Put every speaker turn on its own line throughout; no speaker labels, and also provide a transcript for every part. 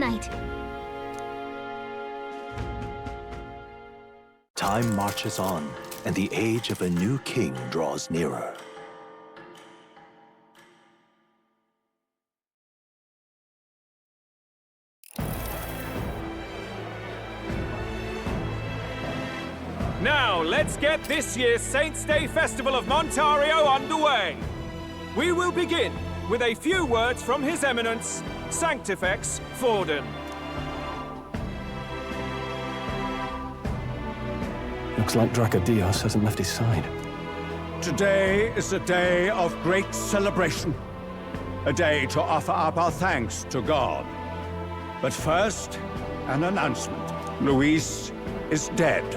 Night.
Time marches on, and the age of a new king draws nearer.
Now, let's get this year's Saints' Day Festival of Montario underway. We will begin with a few words from His Eminence, Sanctifex Forden.
Looks like Dracodios hasn't left his side.
Today is a day of great celebration. A day to offer up our thanks to God. But first, an announcement. Luis is dead.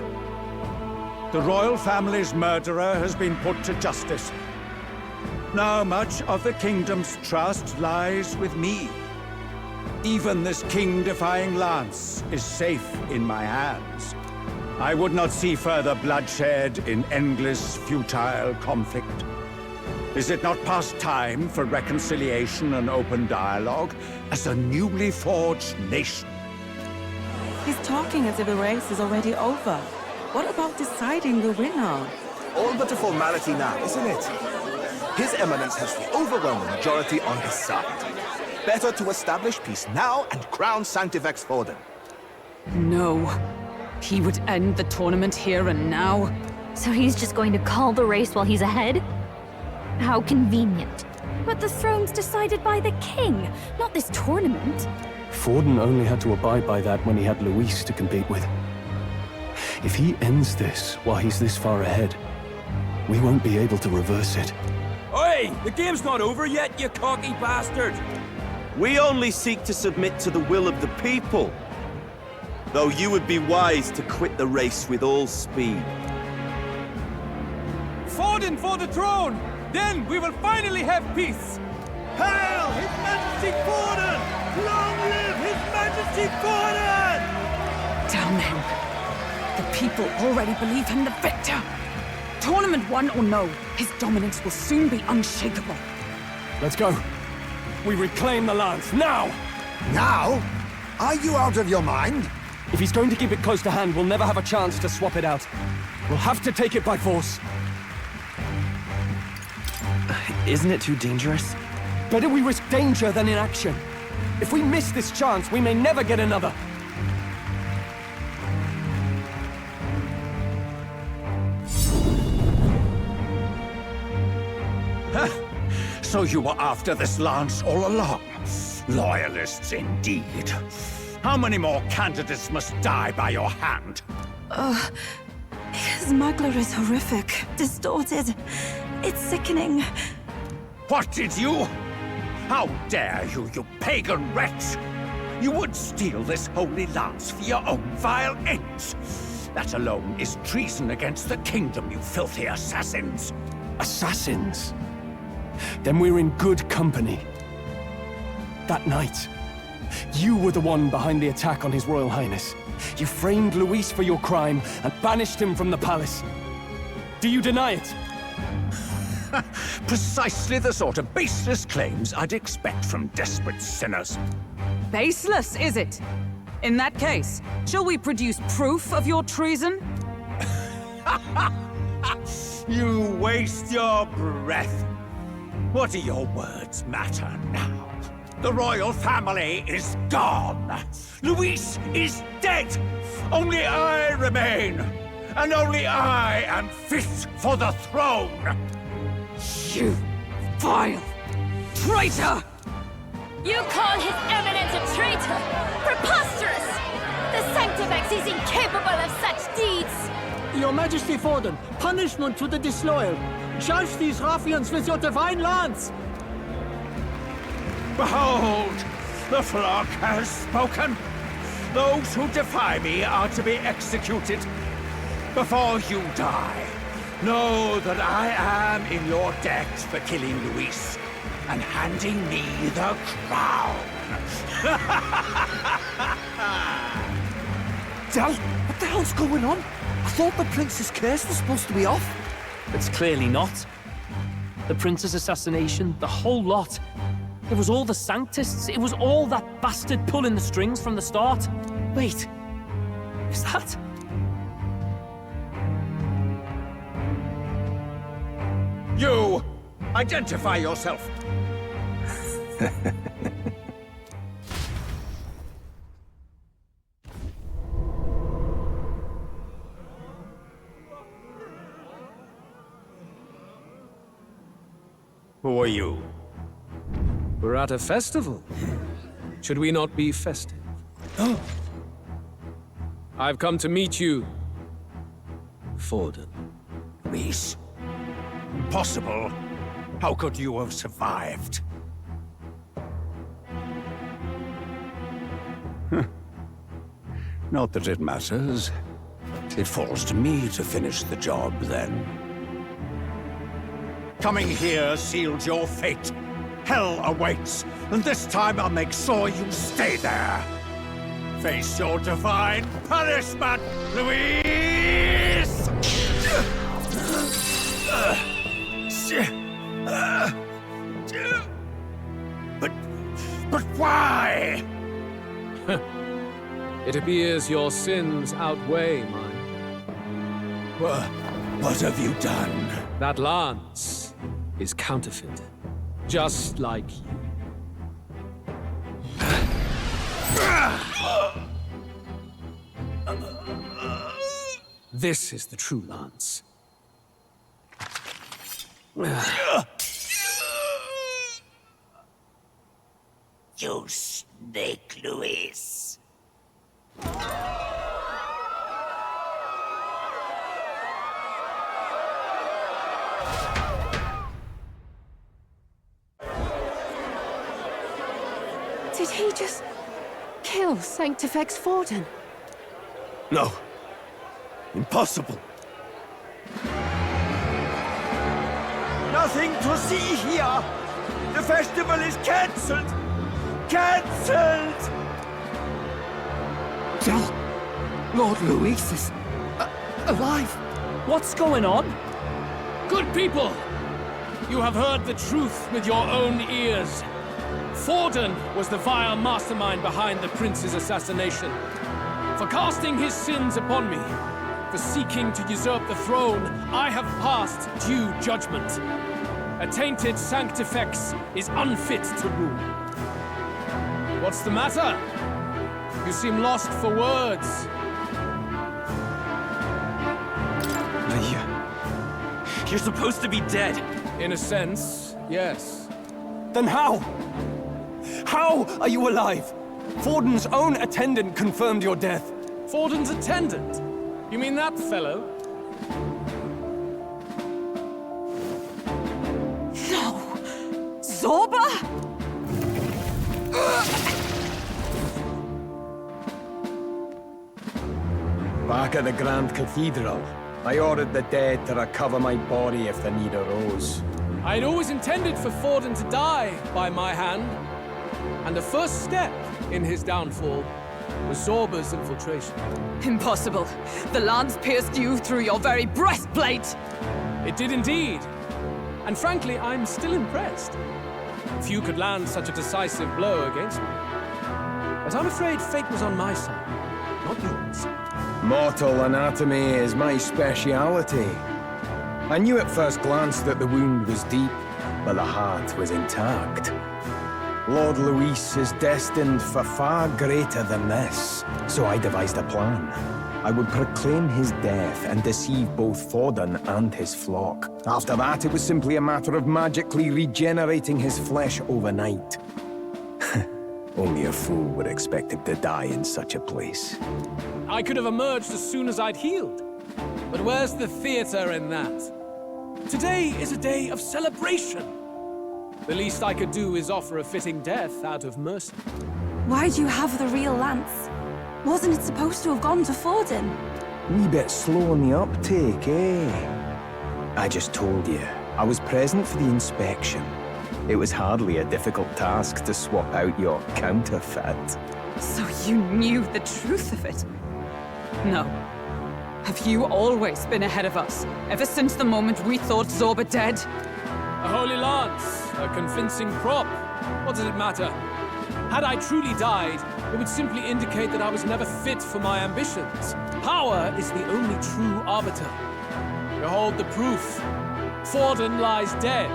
The royal family's murderer has been put to justice. Now much of the kingdom's trust lies with me. Even this king-defying lance is safe in my hands. I would not see further bloodshed in endless, futile conflict. Is it not past time for reconciliation and open dialogue as a newly forged nation?
He's talking as if the race is already over. What about deciding the winner?
All but a formality now, isn't it? His Eminence has the overwhelming majority on his side. Better to establish peace now and crown Sanctifex Forden.
No. He would end the tournament here and now.
So he's just going to call the race while he's ahead? How convenient. But the throne's decided by the king, not this tournament.
Forden only had to abide by that when he had Luis to compete with. If he ends this while he's this far ahead, we won't be able to reverse it.
Oi! The game's not over yet, you cocky bastard!
We only seek to submit to the will of the people. Though you would be wise to quit the race with all speed.
Forden for the throne! Then we will finally have peace! Hail His Majesty Forden! Long live His Majesty Forden!
Damn him. The people already believe him the victor. Tournament won or no, his dominance will soon be unshakable.
Let's go. We reclaim the lance, now!
Now? Are you out of your mind?
If he's going to keep it close to hand, we'll never have a chance to swap it out. We'll have to take it by force.
Isn't it too dangerous?
Better we risk danger than inaction. If we miss this chance, we may never get another.
So you were after this lance all along? Loyalists indeed. How many more candidates must die by your hand?
His smuggler is horrific, distorted. It's sickening.
What did you? How dare you, you pagan wretch! You would steal this holy lance for your own vile ends. That alone is treason against the kingdom, you filthy assassins.
Assassins? Then we're in good company. That night, you were the one behind the attack on His Royal Highness. You framed Luis for your crime and banished him from the palace. Do you deny it?
Precisely the sort of baseless claims I'd expect from desperate sinners.
Baseless, is it? In that case, shall we produce proof of your treason?
You waste your breath. What do your words matter now? The royal family is gone. Luis is dead. Only I remain. And only I am fit for the throne.
You vile traitor!
You call His Eminence a traitor? Preposterous! The Sanctifex is incapable of such deeds!
Your Majesty Forden, punishment to the disloyal. Judge these ruffians with your divine lance!
Behold, the flock has spoken. Those who defy me are to be executed. Before you die, know that I am in your debt for killing Luis and handing me the crown.
Dal, what the hell's going on? I thought the prince's curse was supposed to be off. It's clearly not. The prince's assassination, the whole lot.
It was all the Sanctists. It was all that bastard pulling the strings from the start. Wait, is that?
You! Identify yourself! Who are you?
We're at a festival. Should we not be festive? I've come to meet you, Forden.
Reese? Impossible. How could you have survived? Not that it matters. It falls to me to finish the job, then. Coming here sealed your fate. Hell awaits, and this time I'll make sure you stay there. Face your divine punishment, Louise! But why?
It appears your sins outweigh mine.
What have you done?
That lance is counterfeit, just like you. This is the true lance.
You snake, Louise.
Did he just kill Sanctifex Forden?
No. Impossible.
Nothing to see here. The festival is cancelled. Cancelled!
Lord Louis is alive.
What's going on?
Good people! You have heard the truth with your own ears. Forden was the vile mastermind behind the prince's assassination. For casting his sins upon me, for seeking to usurp the throne, I have passed due judgment. A tainted Sanctifex is unfit to rule. What's the matter? You seem lost for words.
You're supposed to be dead.
In a sense, yes.
Then how? How are you alive? Forden's own attendant confirmed your death.
Forden's attendant? You mean that fellow?
No! Zorba?
Back at the Grand Cathedral, I ordered the dead to recover my body if the need arose.
I'd always intended for Forden to die by my hand. And the first step in his downfall was Zorba's infiltration.
Impossible. The lance pierced you through your very breastplate!
It did indeed. And frankly, I'm still impressed. Few could land such a decisive blow against me. But I'm afraid fate was on my side, not yours.
Mortal anatomy is my speciality. I knew at first glance that the wound was deep, but the heart was intact. Lord Louis is destined for far greater than this, so I devised a plan. I would proclaim his death and deceive both Forden and his flock. After that, it was simply a matter of magically regenerating his flesh overnight. Only a fool would expect him to die in such a place.
I could have emerged as soon as I'd healed. But where's the theater in that? Today is a day of celebration. The least I could do is offer a fitting death out of mercy.
Why'd you have the real lance? Wasn't it supposed to have gone to Forden?
Wee bit slow on the uptake, eh? I just told you, I was present for the inspection. It was hardly a difficult task to swap out your counterfeit.
So you knew the truth of it? No. Have you always been ahead of us, ever since the moment we thought Zorba dead?
A holy lance, a convincing prop.
What does it matter? Had I truly died, it would simply indicate that I was never fit for my ambitions. Power is the only true arbiter. Behold the proof. Forden lies dead,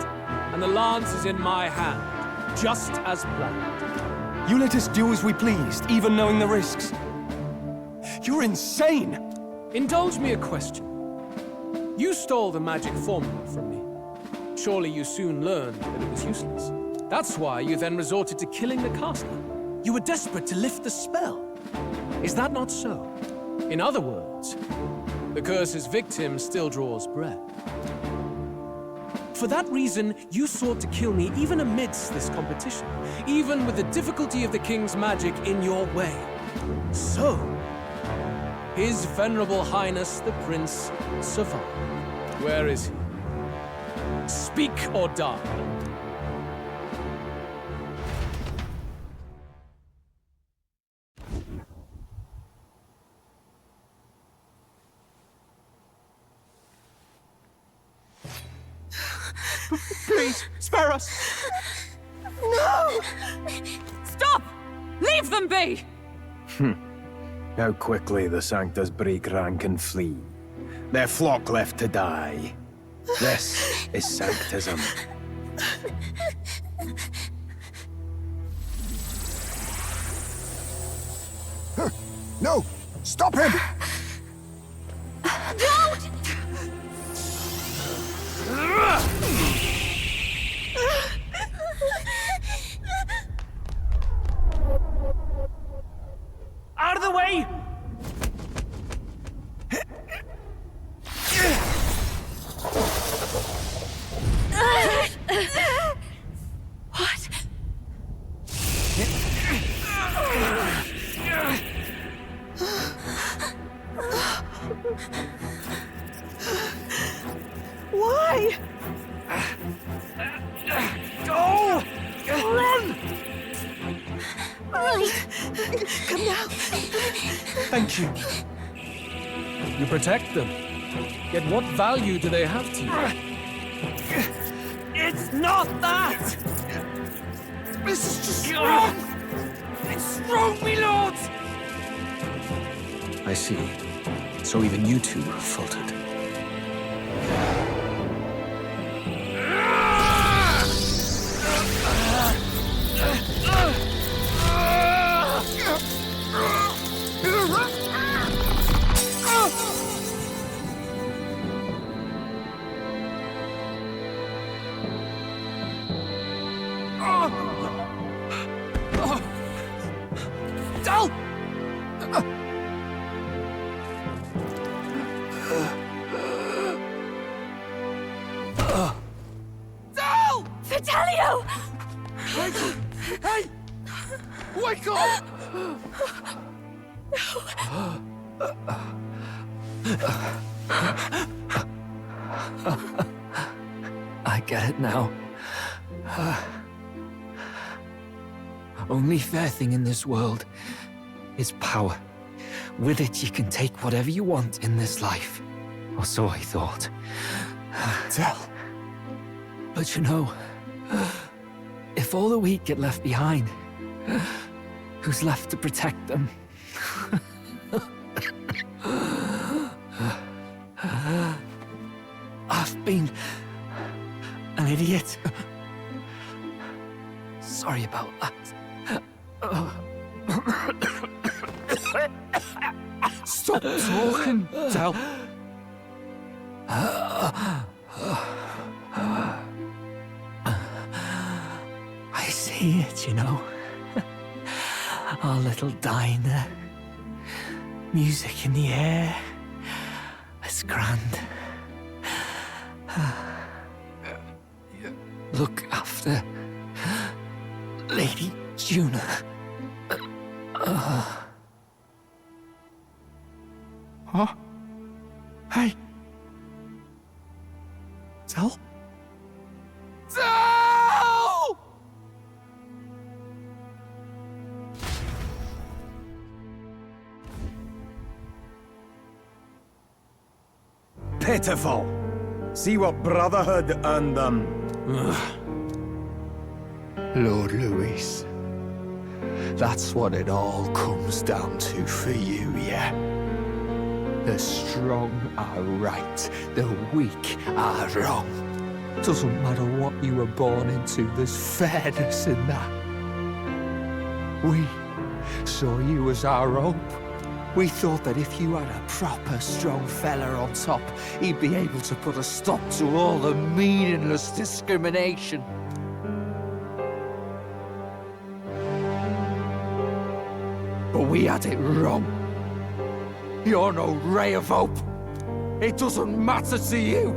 and the lance is in my hand, just as planned.
You let us do as we pleased, even knowing the risks. You're insane!
Indulge me a question. You stole the magic formula from me. Surely you soon learned that it was useless. That's why you then resorted to killing the caster. You were desperate to lift the spell. Is that not so? In other words, the curse's victim still draws breath. For that reason, you sought to kill me even amidst this competition, even with the difficulty of the king's magic in your way. So, His Venerable Highness the Prince survived. Where is he? Speak or die.
Please, spare us!
No! Stop! Leave them be!
How quickly the Sanctas break rank and flee. Their flock left to die. This is Sanctism.
No! Stop him!
Don't!
Out of the way!
What?
Why?
Go! Run!
Come now.
Thank you. You protect them. Yet what value do they have to you? It's not that!
This is just wrong!
It's wrong, my lords!
I see. So even you two have faltered.
Fidelio!
Hey! Wake up!
I get it now. Only fair thing in this world is power. With it, you can take whatever you want in this life. Or so I thought.
Tell.
But you know, if all the weak get left behind, who's left to protect them? I've been an idiot. Sorry about that.
Stop talking, Del.
I see it, you know. Our little diner. Music in the air. It's grand. Look after Lady Juna.
Huh? Hey. Del?
Del!
Pitiful. See what brotherhood earned them.
Lord Luis. That's what it all comes down to for you, yeah? The strong are right, the weak are wrong. Doesn't matter what you were born into, there's fairness in that. We saw you as our hope. We thought that if you had a proper strong fella on top, he'd be able to put a stop to all the meaningless discrimination. But we had it wrong. You're no ray of hope. It doesn't matter to you.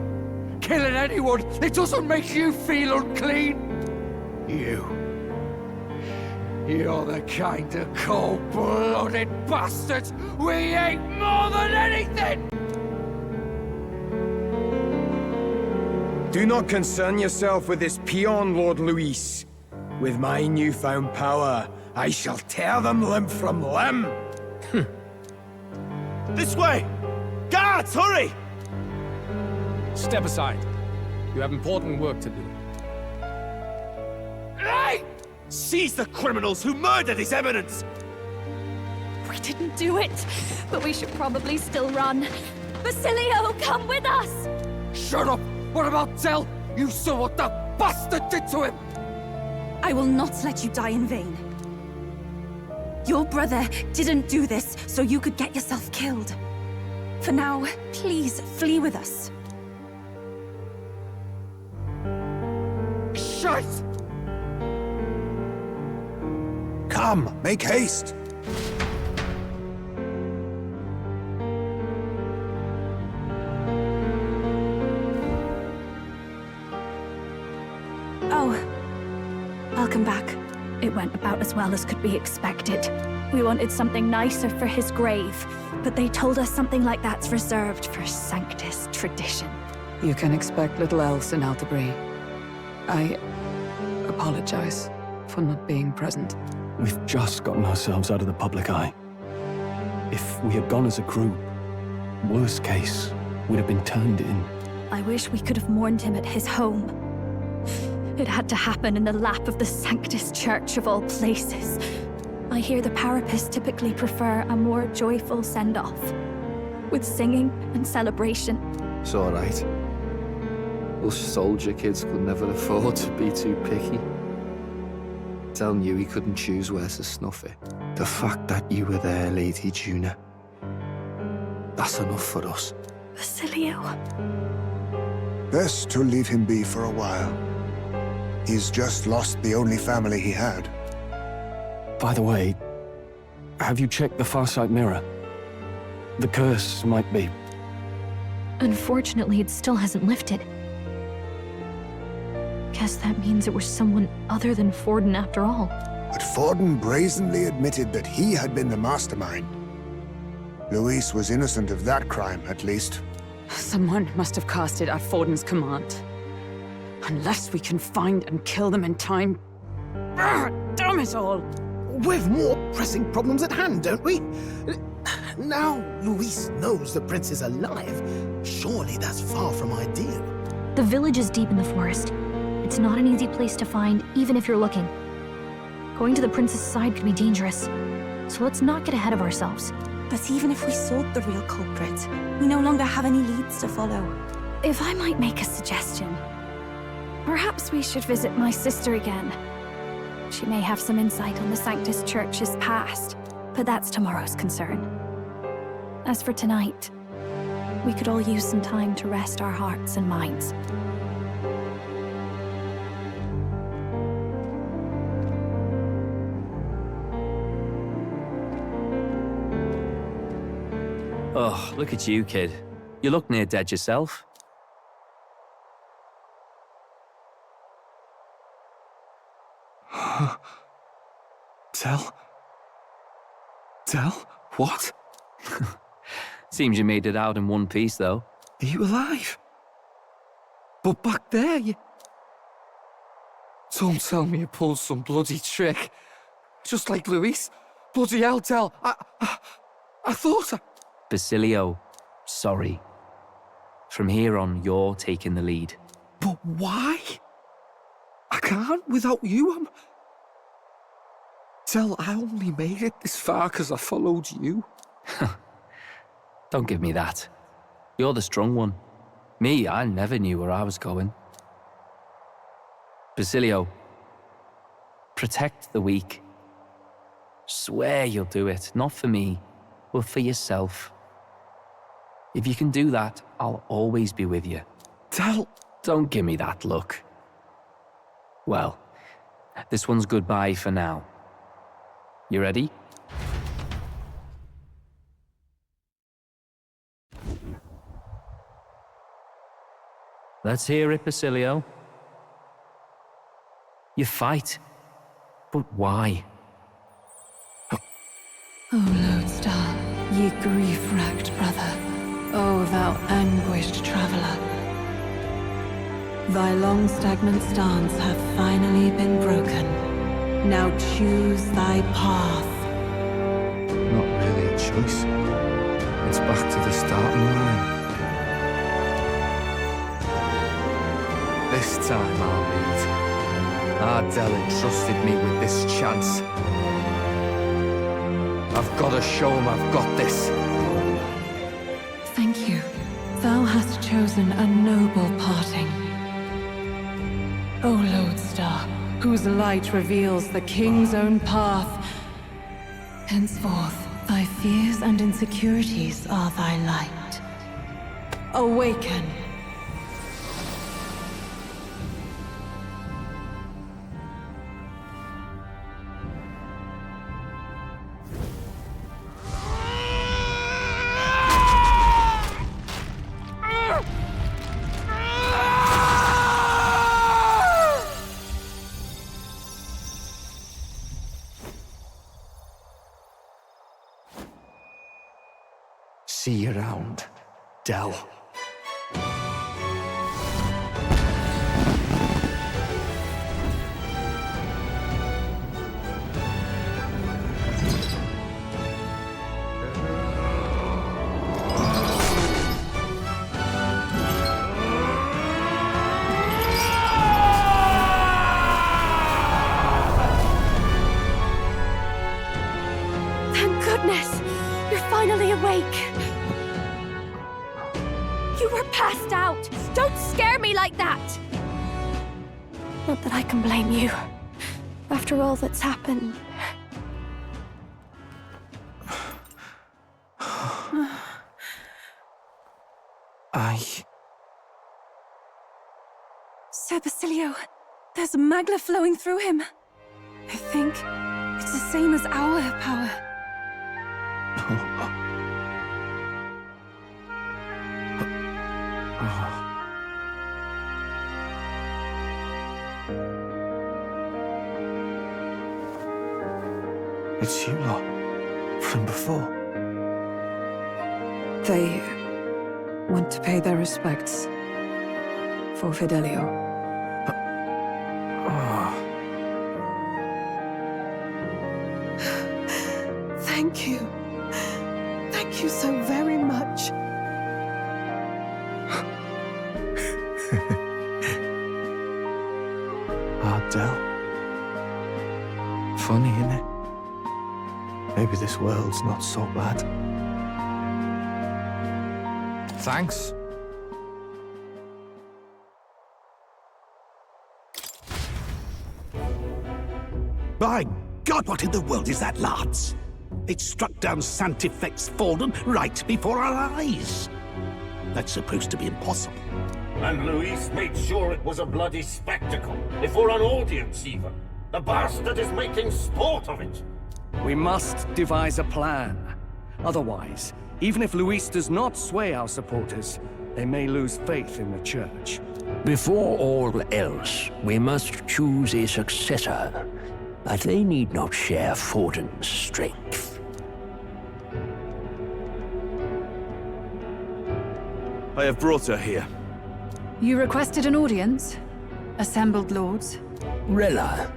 Killing anyone, it doesn't make you feel unclean. You're the kind of cold-blooded bastards we hate more than anything!
Do not concern yourself with this peon, Lord Luis. With my newfound power, I shall tear them limb from limb.
This way! Guards, hurry!
Step aside. You have important work to do.
Hey! Seize the criminals who murdered His Eminence!
We didn't do it, but we should probably still run. Basilio, come with us!
Shut up! What about Del? You saw what that bastard did to him!
I will not let you die in vain. Your brother didn't do this so you could get yourself killed. For now, please flee with us.
Shite!
Come, make haste!
Oh, welcome back.
It went about as well as could be expected. We wanted something nicer for his grave, but they told us something like that's reserved for Sanctus tradition.
You can expect little else in Altabri. I apologize for not being present.
We've just gotten ourselves out of the public eye. If we had gone as a group, worst case, we'd have been turned in.
I wish we could have mourned him at his home. It had to happen in the lap of the Sanctus Church of all places. I hear the Parapists typically prefer a more joyful send-off, with singing and celebration.
It's all right. Us soldier kids could never afford to be too picky. Del knew he couldn't choose where to snuff it. The fact that you were there, Lady Juna, that's enough for us.
Basilio.
Best to leave him be for a while. He's just lost the only family he had.
By the way, have you checked the Farsight mirror? The curse might be...
Unfortunately, it still hasn't lifted. Guess that means it was someone other than Forden after all.
But Forden brazenly admitted that he had been the mastermind. Luis was innocent of that crime, at least.
Someone must have cast it at Forden's command. Unless we can find and kill them in time. Damn it all!
We've more pressing problems at hand, don't we? Now Luis knows the prince is alive. Surely that's far from ideal.
The village is deep in the forest. It's not an easy place to find, even if you're looking. Going to the prince's side could be dangerous, so let's not get ahead of ourselves.
But even if we sought the real culprit, we no longer have any leads to follow.
If I might make a suggestion, perhaps we should visit my sister again. She may have some insight on the Sanctus Church's past, but that's tomorrow's concern. As for tonight, we could all use some time to rest our hearts and minds.
Oh, look at you, kid. You look near dead yourself.
Del? Del? What?
Seems you made it out in one piece, though.
Are you alive? But back there, you... Don't tell me you pulled some bloody trick. Just like Luis. Bloody hell, Del. I thought I...
Basilio, sorry. From here on, you're taking the lead.
But why? I can't without you. Tell, I only made it this far because I followed you.
Don't give me that. You're the strong one. Me, I never knew where I was going. Basilio, protect the weak. Swear you'll do it, not for me, but for yourself. If you can do that, I'll always be with you.
Tell...
Don't give me that look. Well, this one's goodbye for now. You ready? Let's hear it, Basilio. You fight, but why?
O Lodestar, ye grief-racked brother, O thou anguished traveler. Thy long stagnant stance hath finally been broken. Now choose thy path.
Not really a choice. It's back to the starting line. This time I'll lead. Ardell entrusted me with this chance. I've got to show him I've got this.
Thank you. Thou hast chosen a noble parting. O Lodestar, whose light reveals the king's own path. Henceforth, thy fears and insecurities are thy light. Awaken.
See you around, Dell.
Thank goodness! You're finally awake! You were passed out! Don't scare me like that! Not that I can blame you. After all that's happened.
Sir Basilio, there's magla flowing through him. I think it's the same as our power.
It's you lot, from before.
They want to pay their respects for Fidelio.
Thank you. Thank you so very much.
Ardell. Funny, innit? Maybe this world's not so bad. Thanks.
By God, what in the world is that, lads? It struck down Sanctifex Forden right before our eyes. That's supposed to be impossible.
And Luis made sure it was a bloody spectacle, before an audience even. The bastard is making sport of it.
We must devise a plan. Otherwise, even if Luis does not sway our supporters, they may lose faith in the church.
Before all else, we must choose a successor. But they need not share Forden's strength.
I have brought her here.
You requested an audience? Assembled lords?
Rella,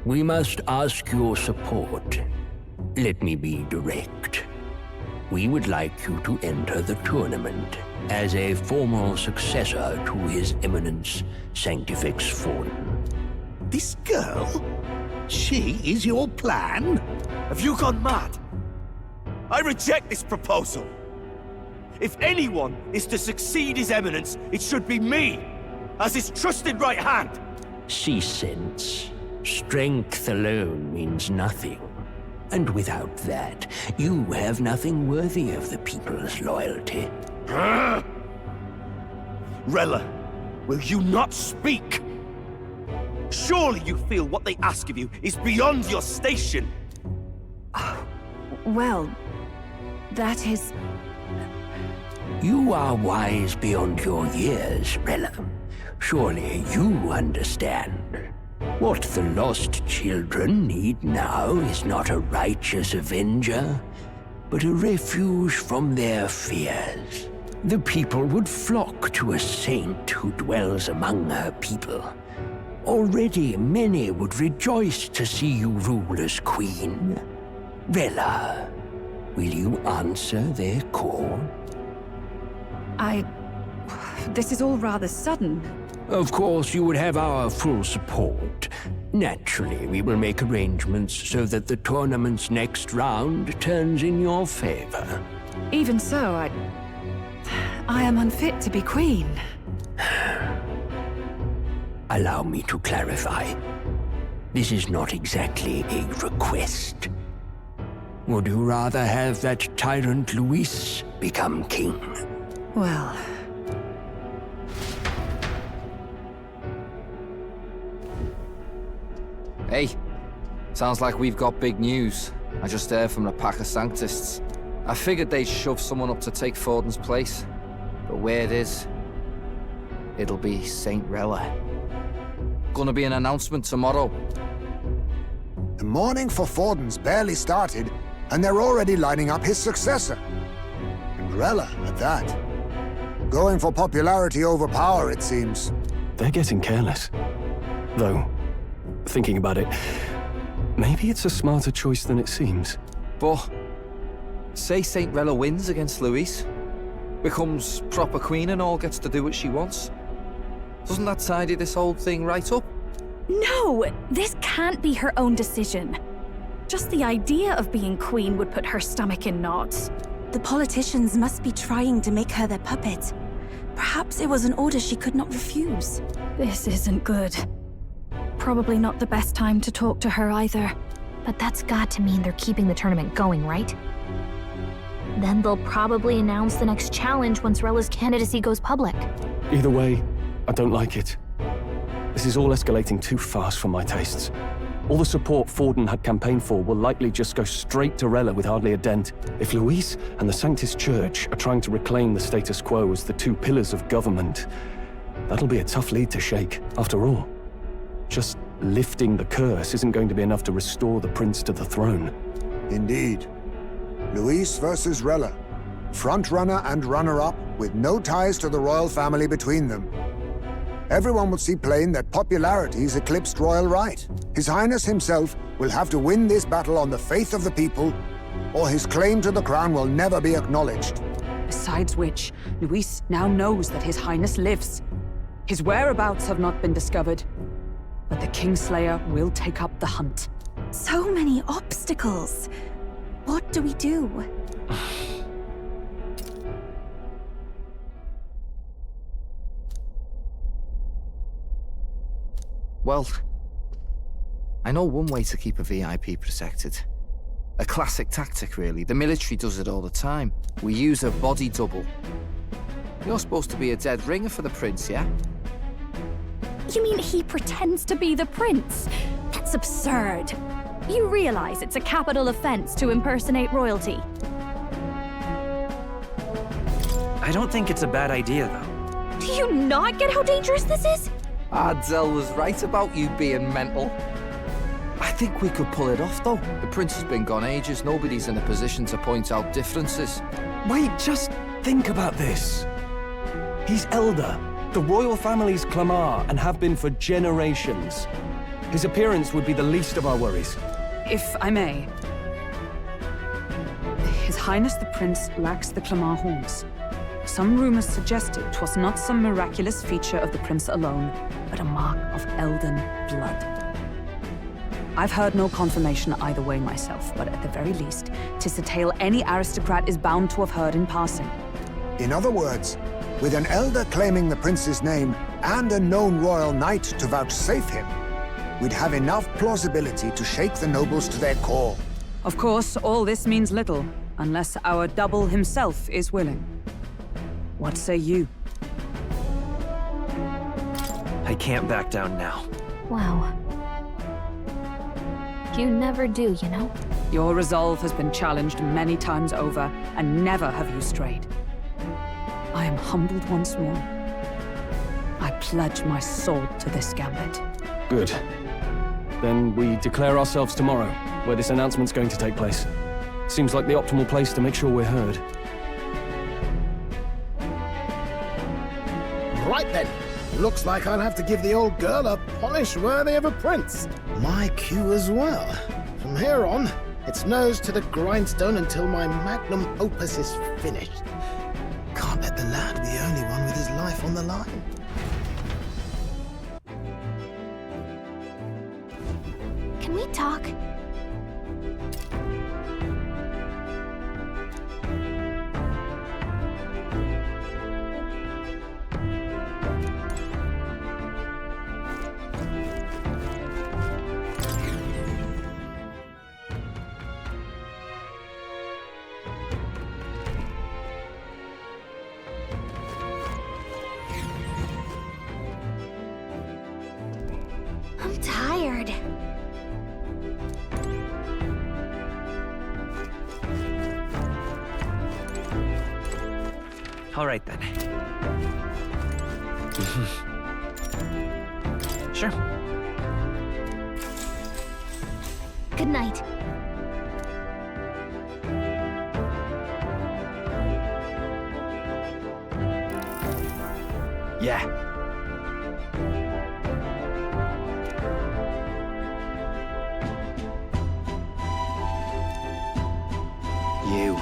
we must ask your support. Let me be direct. We would like you to enter the tournament as a formal successor to His Eminence Sanctifex Forden.
This girl? She is your plan?
Have you gone mad? I reject this proposal. If anyone is to succeed His Eminence, it should be me, as his trusted right hand.
See sense. Strength alone means nothing. And without that, you have nothing worthy of the people's loyalty.
Rella, will you not speak? Surely you feel what they ask of you is beyond your station.
Well, that is...
You are wise beyond your years, Rella. Surely you understand. What the lost children need now is not a righteous avenger, but a refuge from their fears. The people would flock to a saint who dwells among her people. Already many would rejoice to see you rule as queen. Rella, will you answer their call?
This is all rather sudden.
Of course, you would have our full support. Naturally, we will make arrangements so that the tournament's next round turns in your favor.
Even so, I am unfit to be queen.
Allow me to clarify. This is not exactly a request. Would you rather have that tyrant Luis become king?
Well...
Hey, sounds like we've got big news. I just heard from the pack of Sanctists. I figured they'd shove someone up to take Forden's place. But where it is, it'll be Saint Rella. Gonna be an announcement tomorrow.
The mourning for Forden's barely started, and they're already lining up his successor. And Rella, at that. Going for popularity over power, it seems.
They're getting careless. Though, thinking about it, maybe it's a smarter choice than it seems.
But, say Saint Rella wins against Luis, becomes proper queen and all gets to do what she wants. Doesn't that tidy this whole thing right up?
No! This can't be her own decision. Just the idea of being queen would put her stomach in knots.
The politicians must be trying to make her their puppet. Perhaps it was an order she could not refuse.
This isn't good. Probably not the best time to talk to her either.
But that's got to mean they're keeping the tournament going, right? Then they'll probably announce the next challenge once Rella's candidacy goes public.
Either way, I don't like it. This is all escalating too fast for my tastes. All the support Forden had campaigned for will likely just go straight to Rella with hardly a dent. If Luis and the Sanctist Church are trying to reclaim the status quo as the two pillars of government, that'll be a tough lead to shake. After all, just lifting the curse isn't going to be enough to restore the prince to the throne.
Indeed. Luis versus Rella. Front-runner and runner-up, with no ties to the royal family between them. Everyone will see plain that popularity's eclipsed royal right. His Highness himself will have to win this battle on the faith of the people, or his claim to the crown will never be acknowledged.
Besides which, Luis now knows that His Highness lives. His whereabouts have not been discovered, but the Kingslayer will take up the hunt.
So many obstacles. What do we do?
Well, I know one way to keep a VIP protected. A classic tactic, really. The military does it all the time. We use a body double. You're supposed to be a dead ringer for the prince, yeah?
You mean he pretends to be the prince? That's absurd. You realize it's a capital offense to impersonate royalty?
I don't think it's a bad idea, though.
Do you not get how dangerous this is?
Ardell was right about you being mental. I think we could pull it off, though. The prince has been gone ages. Nobody's in a position to point out differences.
Wait, just think about this. He's elder. The royal family's Clamar and have been for generations. His appearance would be the least of our worries.
If I may. His Highness the Prince lacks the Clamar horns. Some rumors suggested 'twas not some miraculous feature of the prince alone, but a mark of Elden blood. I've heard no confirmation either way myself, but at the very least, 'tis a tale any aristocrat is bound to have heard in passing.
In other words, with an elder claiming the prince's name and a known royal knight to vouchsafe him, we'd have enough plausibility to shake the nobles to their core.
Of course, all this means little, unless our double himself is willing. What say you?
I can't back down now.
Wow. You never do, you know?
Your resolve has been challenged many times over, and never have you strayed. I am humbled once more. I pledge my sword to this gambit.
Good. Then we declare ourselves tomorrow, where this announcement's going to take place. Seems like the optimal place to make sure we're heard.
Right then. Looks like I'll have to give the old girl a polish worthy of a prince. My cue as well. From here on, it's nose to the grindstone until my magnum opus is finished. Can't let the lad be the only one with his life on the line.
Can we talk? I'm tired.
All right, then. Sure.
Good night.
Yeah. You.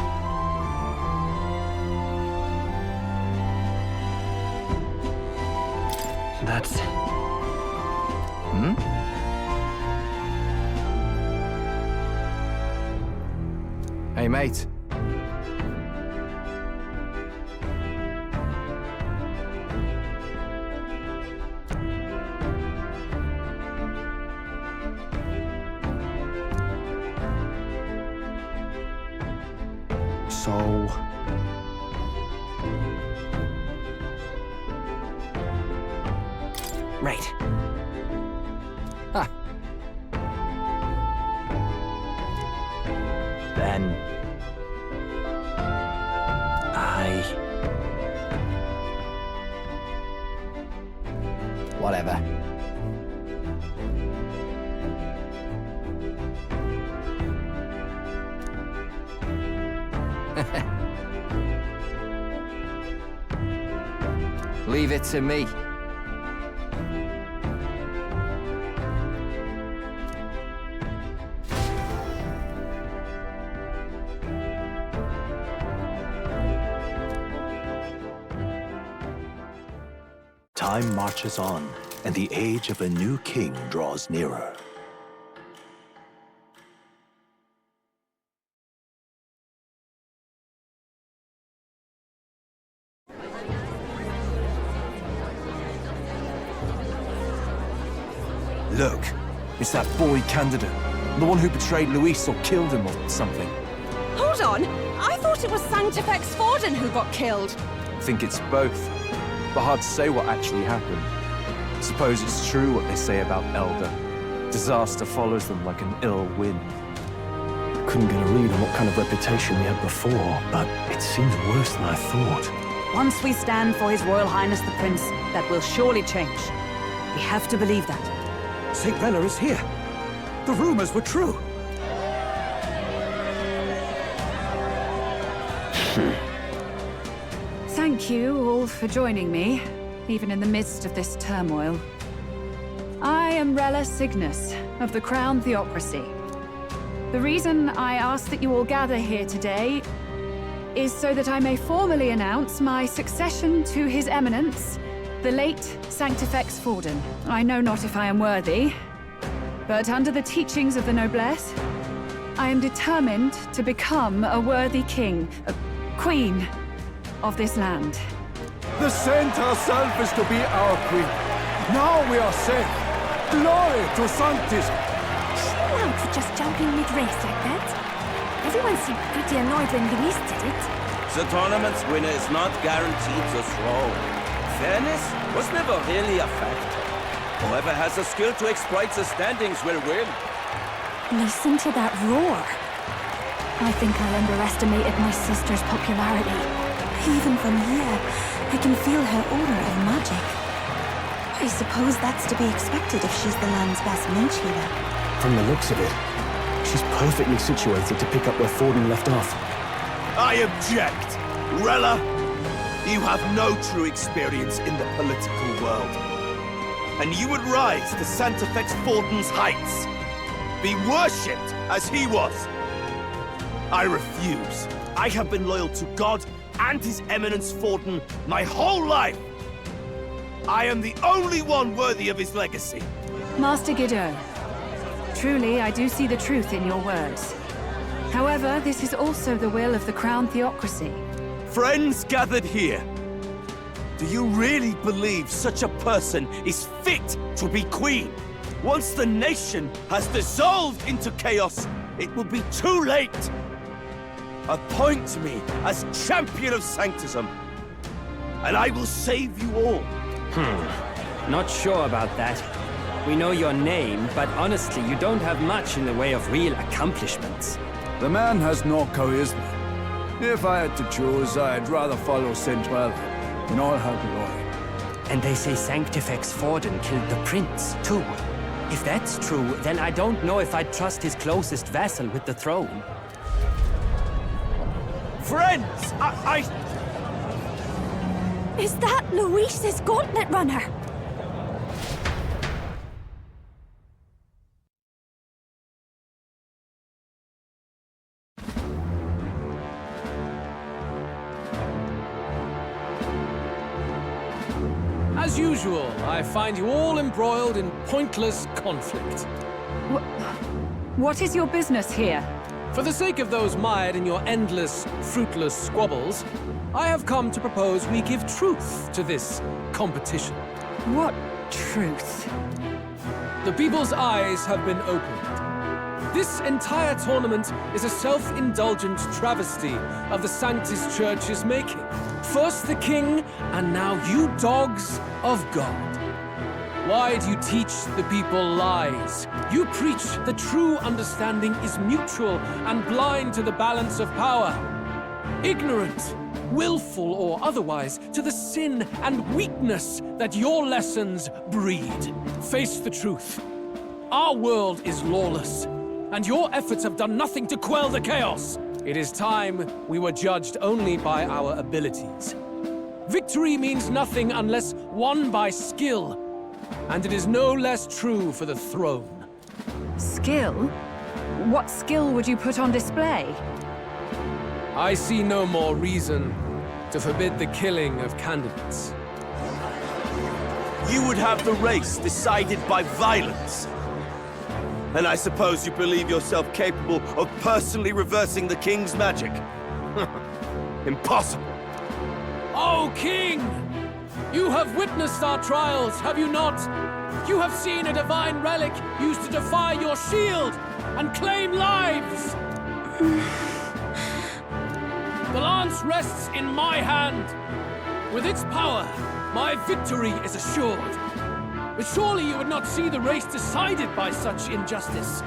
That's...
Hey, mate. So...
Right.
Ha.
Then...
Whatever. Leave it to me.
Time marches on, and the age of a new king draws nearer.
Look, it's that boy candidate. The one who betrayed Luis or killed him or something.
Hold on! I thought it was Sanctifex Forden who got killed.
I think it's both, but hard to say what actually happened. Suppose it's true what they say about Elder. Disaster follows them like an ill wind.
Couldn't get a read on what kind of reputation he had before, but it seems worse than I thought.
Once we stand for His Royal Highness the Prince, that will surely change. We have to believe that.
St. Rella is here. The rumors were true.
Thank you all for joining me, even in the midst of this turmoil. I am Rella Cygnus, of the Crown Theocracy. The reason I ask that you all gather here today is so that I may formally announce my succession to His Eminence, the late Sanctifex Forden. I know not if I am worthy, But under the teachings of the noblesse, I am determined to become a worthy king, a queen of this land.
The saint herself is to be our queen. Now we are safe. Glory to Sanctism.
Is she allowed for just jumping mid-race like that? Everyone seemed pretty annoyed when Luis did it.
The tournament's winner is not guaranteed the throne. Fairness was never really a factor. Whoever has the skill to exploit the standings will win.
Listen to that roar. I think I underestimated my sister's popularity.
Even from here, I can feel her aura of magic. I suppose that's to be expected if she's the land's best mage healer.
From the looks of it, she's perfectly situated to pick up where Forden left off.
I object! Rella, you have no true experience in the political world. And you would rise to Santefex Forden's heights. Be worshipped as he was. I refuse. I have been loyal to God and His Eminence Forden my whole life. I am the only one worthy of his legacy.
Master Guido, truly I do see the truth in your words. However, this is also the will of the Crown Theocracy.
Friends gathered here, do you really believe such a person is fit to be queen? Once the nation has dissolved into chaos, it will be too late. Appoint me as champion of Sanctism, and I will save you all.
Not sure about that. We know your name, but honestly, you don't have much in the way of real accomplishments.
The man has no charisma. If I had to choose, I'd rather follow Saint Well in all her glory.
And they say Sanctifex Forden killed the prince, too. If that's true, then I don't know if I'd trust his closest vassal with the throne.
Friends,
Is that Luis's gauntlet runner?
As usual, I find you all embroiled in pointless conflict.
What is your business here?
For the sake of those mired in your endless, fruitless squabbles, I have come to propose we give truth to this competition.
What truth?
The people's eyes have been opened. This entire tournament is a self-indulgent travesty of the Sanctis Church's making. First the king, and now you dogs of God. Why do you teach the people lies? You preach the true understanding is mutual and blind to the balance of power. Ignorant, willful or otherwise, to the sin and weakness that your lessons breed. Face the truth. Our world is lawless, and your efforts have done nothing to quell the chaos. It is time we were judged only by our abilities. Victory means nothing unless won by skill. And it is no less true for the throne.
Skill? What skill would you put on display?
I see no more reason to forbid the killing of candidates.
You would have the race decided by violence. And I suppose you believe yourself capable of personally reversing the king's magic? Impossible.
Oh, King! You have witnessed our trials, have you not? You have seen a divine relic used to defy your shield and claim lives! The lance rests in my hand. With its power, my victory is assured. But surely you would not see the race decided by such injustice.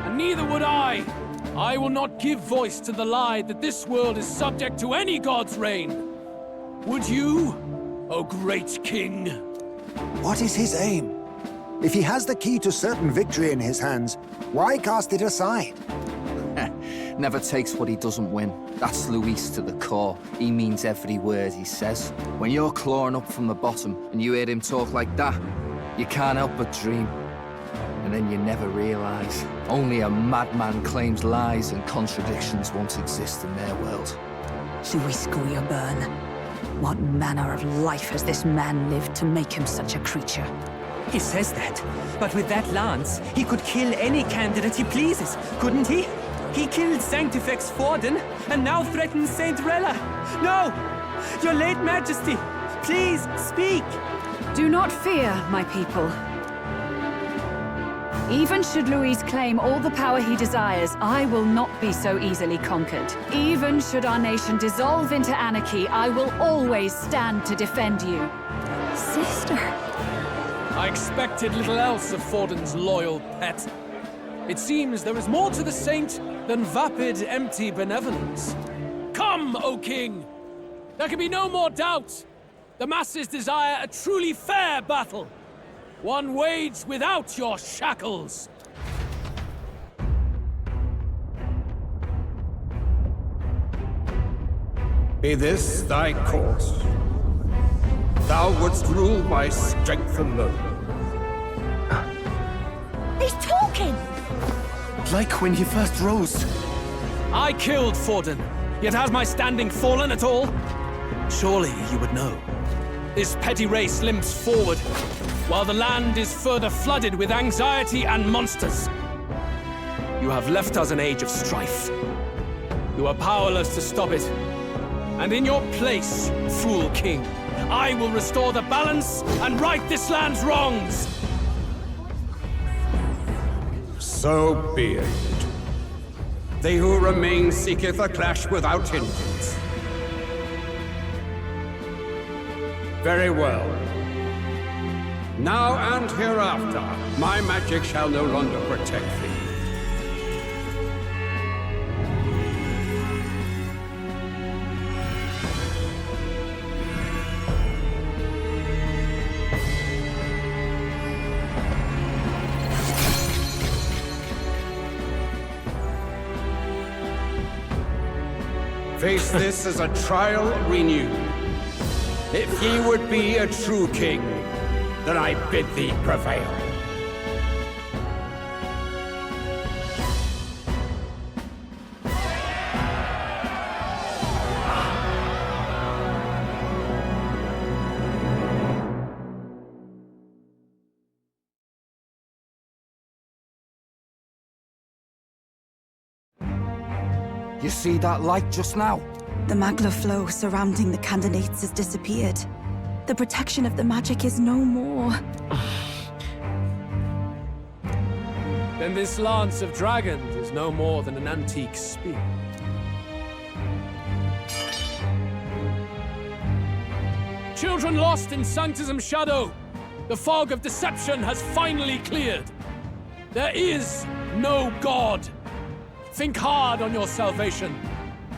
And neither would I. I will not give voice to the lie that this world is subject to any god's reign. Would you? O great king.
What is his aim? If he has the key to certain victory in his hands, why cast it aside?
Never takes what he doesn't win. That's Luis to the core. He means every word he says. When you're clawing up from the bottom and you hear him talk like that, you can't help but dream. And then you never realize. Only a madman claims lies and contradictions won't exist in their world.
Luis Guyaburn. What manner of life has this man lived to make him such a creature?
He says that, but with that lance, he could kill any candidate he pleases, couldn't he? He killed Sanctifex Forden, and now threatens Saint Rella. No! Your late Majesty, please, speak!
Do not fear, my people. Even should Louis claim all the power he desires, I will not be so easily conquered. Even should our nation dissolve into anarchy, I will always stand to defend you.
Sister.
I expected little else of Forden's loyal pet. It seems there is more to the saint than vapid, empty benevolence. Come, O King! There can be no more doubt. The masses desire a truly fair battle. One waged without your shackles.
Be this thy course. Thou wouldst rule by strength alone.
He's talking!
Like when he first rose.
I killed Forden, yet has my standing fallen at all? Surely you would know. This petty race limps forward, while the land is further flooded with anxiety and monsters. You have left us an age of strife. You are powerless to stop it. And in your place, fool king, I will restore the balance and right this land's wrongs!
So be it. They who remain seeketh a clash without hindrance. Very well. Now and hereafter, my magic shall no longer protect thee. Face this as a trial renewed. If ye would be a true king, then I bid thee prevail.
You see that light just now?
The magla flow surrounding the candidates has disappeared. The protection of the magic is no more.
Then this lance of dragons is no more than an antique spear. Children lost in Sanctism's shadow! The fog of deception has finally cleared! There is no God! Think hard on your salvation,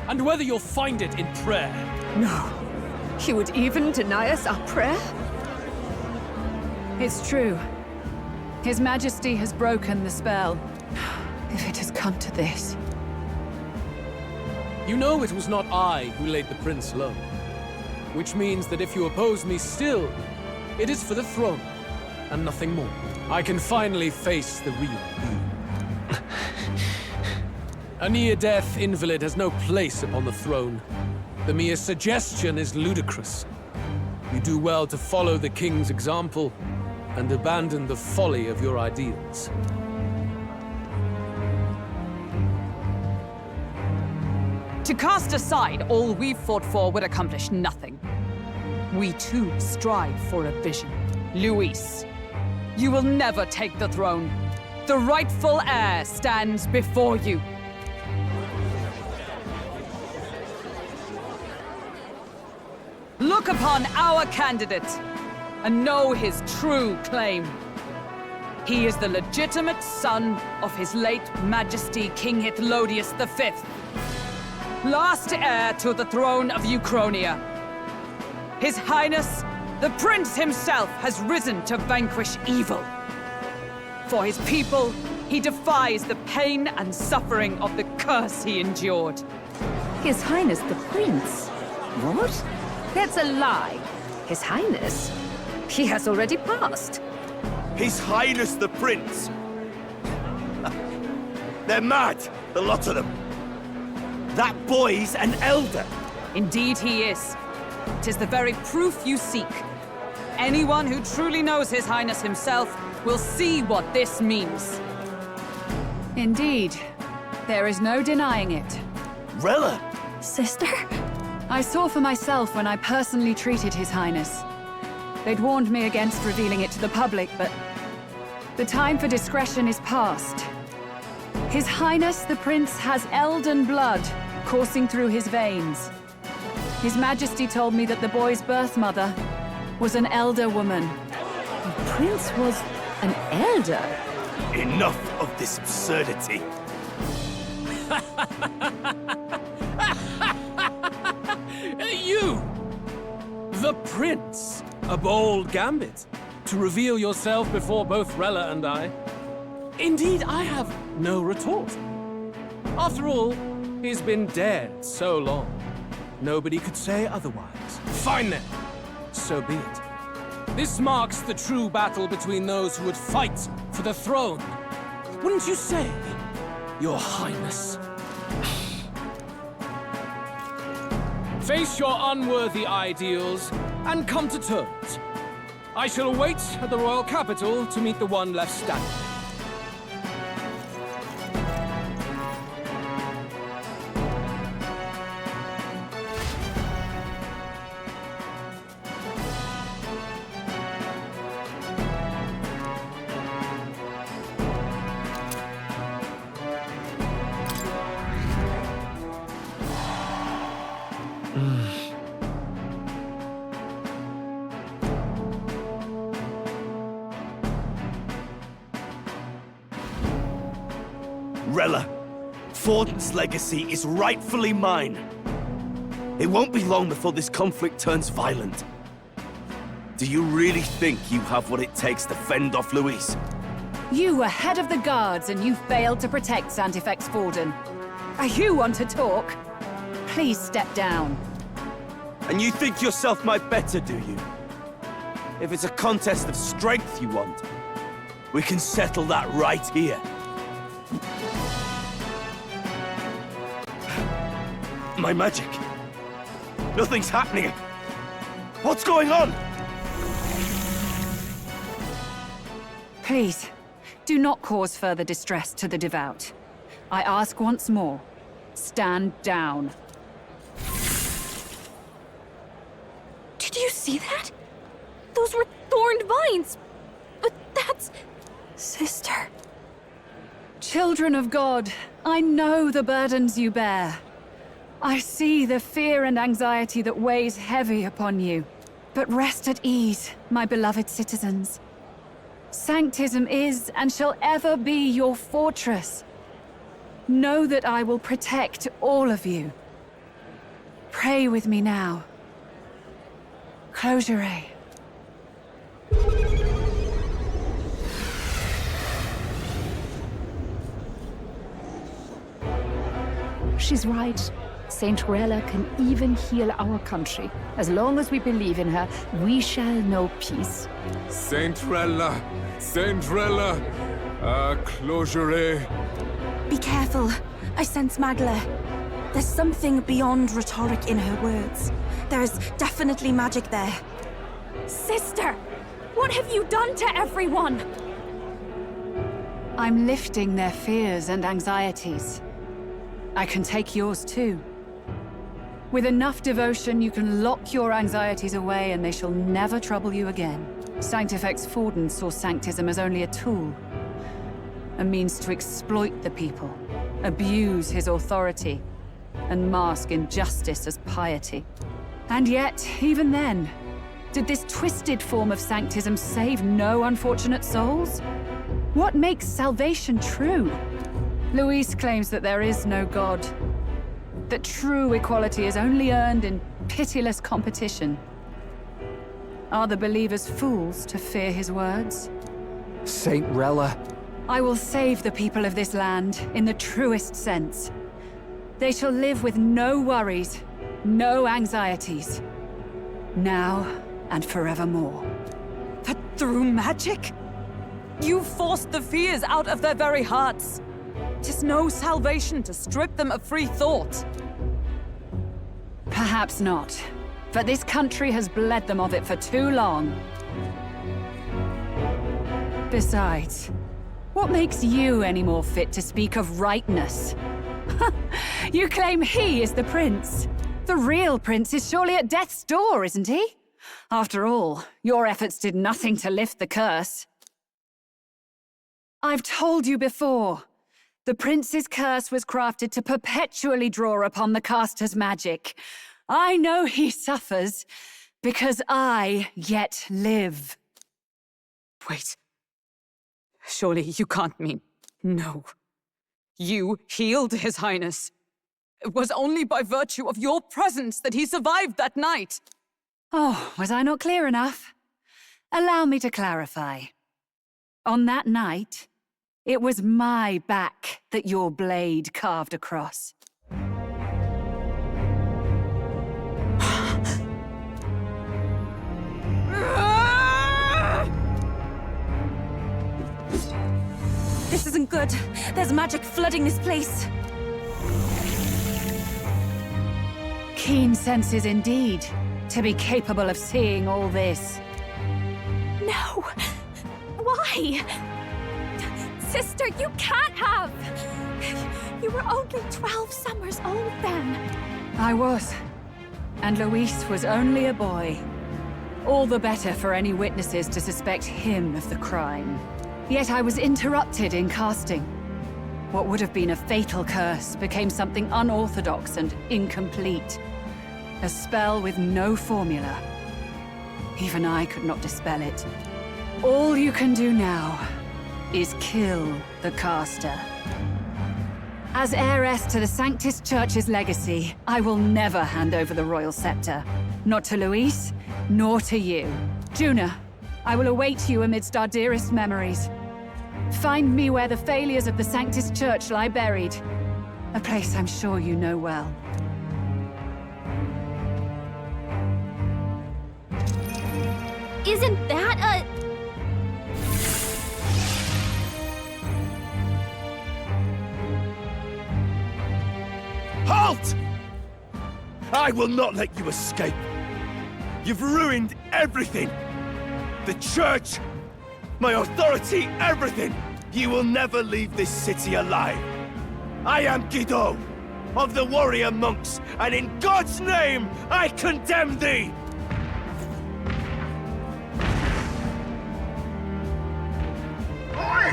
and whether you'll find it in prayer.
No. He would even deny us our prayer? It's true. His Majesty has broken the spell. If it has come to this.
You know it was not I who laid the prince low. Which means that if you oppose me still, it is for the throne, and nothing more. I can finally face the real you. A near-death invalid has no place upon the throne. The mere suggestion is ludicrous. You do well to follow the king's example and abandon the folly of your ideals.
To cast aside all we've fought for would accomplish nothing. We too strive for a vision. Luis, you will never take the throne. The rightful heir stands before you. Look upon our candidate and know his true claim. He is the legitimate son of his late Majesty King Idlesday V, last heir to the throne of Uchronia. His Highness, the Prince himself, has risen to vanquish evil. For his people, he defies the pain and suffering of the curse he endured.
His Highness the Prince? What? That's a lie. His Highness? He has already passed.
His Highness the Prince! They're mad, the lot of them. That boy's an elder.
Indeed he is. 'Tis the very proof you seek. Anyone who truly knows His Highness himself will see what this means.
Indeed. There is no denying it.
Rella!
Sister?
I saw for myself when I personally treated His Highness. They'd warned me against revealing it to the public, but the time for discretion is past. His Highness the Prince has elden blood coursing through his veins. His Majesty told me that the boy's birth mother was an elder woman.
The Prince was an elder?
Enough of this absurdity.
You! The Prince! A bold gambit. To reveal yourself before both Rella and I. Indeed, I have no retort. After all, he's been dead so long. Nobody could say otherwise. Fine then. So be it. This marks the true battle between those who would fight for the throne. Wouldn't you say, Your Highness? Face your unworthy ideals and come to terms. I shall await at the royal capital to meet the one left standing.
Rella, Forden's legacy is rightfully mine. It won't be long before this conflict turns violent. Do you really think you have what it takes to fend off Luis?
You were head of the guards and you failed to protect Santefex Forden. You want to talk? Please step down.
And you think yourself my better, do you? If it's a contest of strength you want, we can settle that right here. My magic. Nothing's happening. What's going on?
Please, do not cause further distress to the devout. I ask once more, stand down.
Did you see that? Those were thorned vines. But that's... Sister.
Children of God, I know the burdens you bear. I see the fear and anxiety that weighs heavy upon you. But rest at ease, my beloved citizens. Sanctism is and shall ever be your fortress. Know that I will protect all of you. Pray with me now. Close your eyes.
She's right. Saint Rella can even heal our country. As long as we believe in her, we shall know peace.
Saint Rella! Saint Rella! Closure.
Be careful. I sense Magla. There's something beyond rhetoric in her words. There's definitely magic there.
Sister! What have you done to everyone?
I'm lifting their fears and anxieties. I can take yours too. With enough devotion, you can lock your anxieties away and they shall never trouble you again. Sanctifex Forden saw Sanctism as only a tool. A means to exploit the people, abuse his authority, and mask injustice as piety. And yet, even then, did this twisted form of Sanctism save no unfortunate souls? What makes salvation true? Luis claims that there is no God. That true equality is only earned in pitiless competition. Are the believers fools to fear his words?
Saint Rella.
I will save the people of this land in the truest sense. They shall live with no worries, no anxieties. Now and forevermore.
That through magic? You forced the fears out of their very hearts. 'Tis no salvation to strip them of free thought.
Perhaps not. but this country has bled them of it for too long. Besides, what makes you any more fit to speak of rightness? You claim he is the prince. The real prince is surely at death's door, isn't he? After all, your efforts did nothing to lift the curse. I've told you before. The prince's curse was crafted to perpetually draw upon the caster's magic. I know he suffers, because I yet live.
Wait. Surely you can't mean... No. You healed His Highness. It was only by virtue of your presence that he survived that night.
Oh, was I not clear enough? Allow me to clarify. On that night, it was my back that your blade carved across.
This isn't good. There's magic flooding this place.
Keen senses indeed, to be capable of seeing all this.
No! Why? Sister, you can't have! You were only 12 summers old then.
I was. And Luis was only a boy. All the better for any witnesses to suspect him of the crime. Yet I was interrupted in casting. What would have been a fatal curse became something unorthodox and incomplete. A spell with no formula. Even I could not dispel it. All you can do now is kill the caster. As heiress to the Sanctus Church's legacy, I will never hand over the royal scepter. Not to Luis, nor to you. Juna, I will await you amidst our dearest memories. Find me where the failures of the Sanctus Church lie buried. A place I'm sure you know well.
Isn't that a...
Halt! I will not let you escape. You've ruined everything. The church, my authority, everything. You will never leave this city alive. I am Guido, of the warrior monks, and in God's name, I condemn thee!
Oi!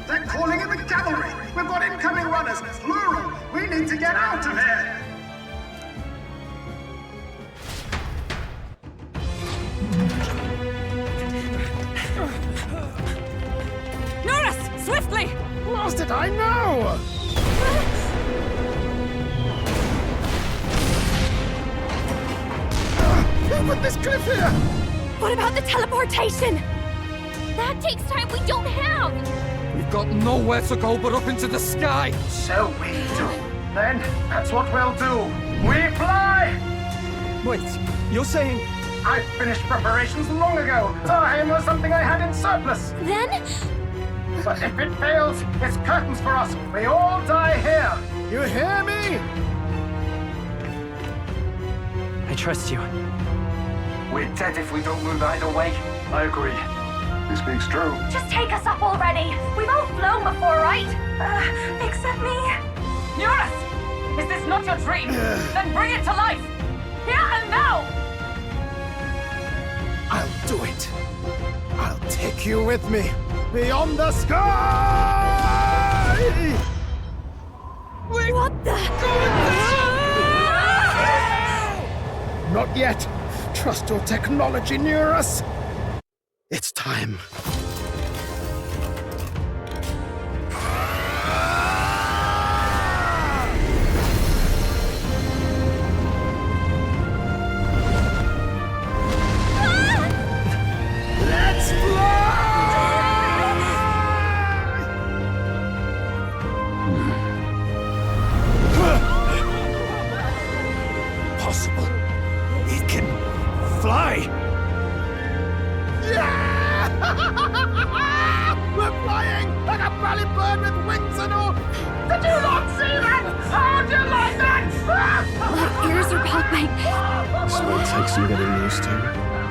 They're calling in the cavalry! We've got incoming runners, plural! We need to get out of here!
Norris! Swiftly!
Lost it, I know! Who put this cliff here?
What about the teleportation? That takes time we don't have!
We've got nowhere to go but up into the sky!
So we do. Then, that's what we'll do. We fly!
Wait, you're saying...
I finished preparations long ago. Time was something I had in surplus.
Then?
But if it fails, it's curtains for us. We all die here. You hear me?
I trust you.
We're dead if we don't move either way. I agree. He speaks true.
Just take us up already. We've all flown before, right?
Except me.
Norris! Is this not your dream? Then bring it to life! Here and now!
I'll do it. I'll take you with me. Beyond the sky!
What the...
Not yet. Trust your technology near us. It's time. Let's fly! Possible. It can fly. Yeah! We're flying like a bally bird with wings and all! Did you not see that? How do you like that?
My ears are popping.
This might take some getting used to.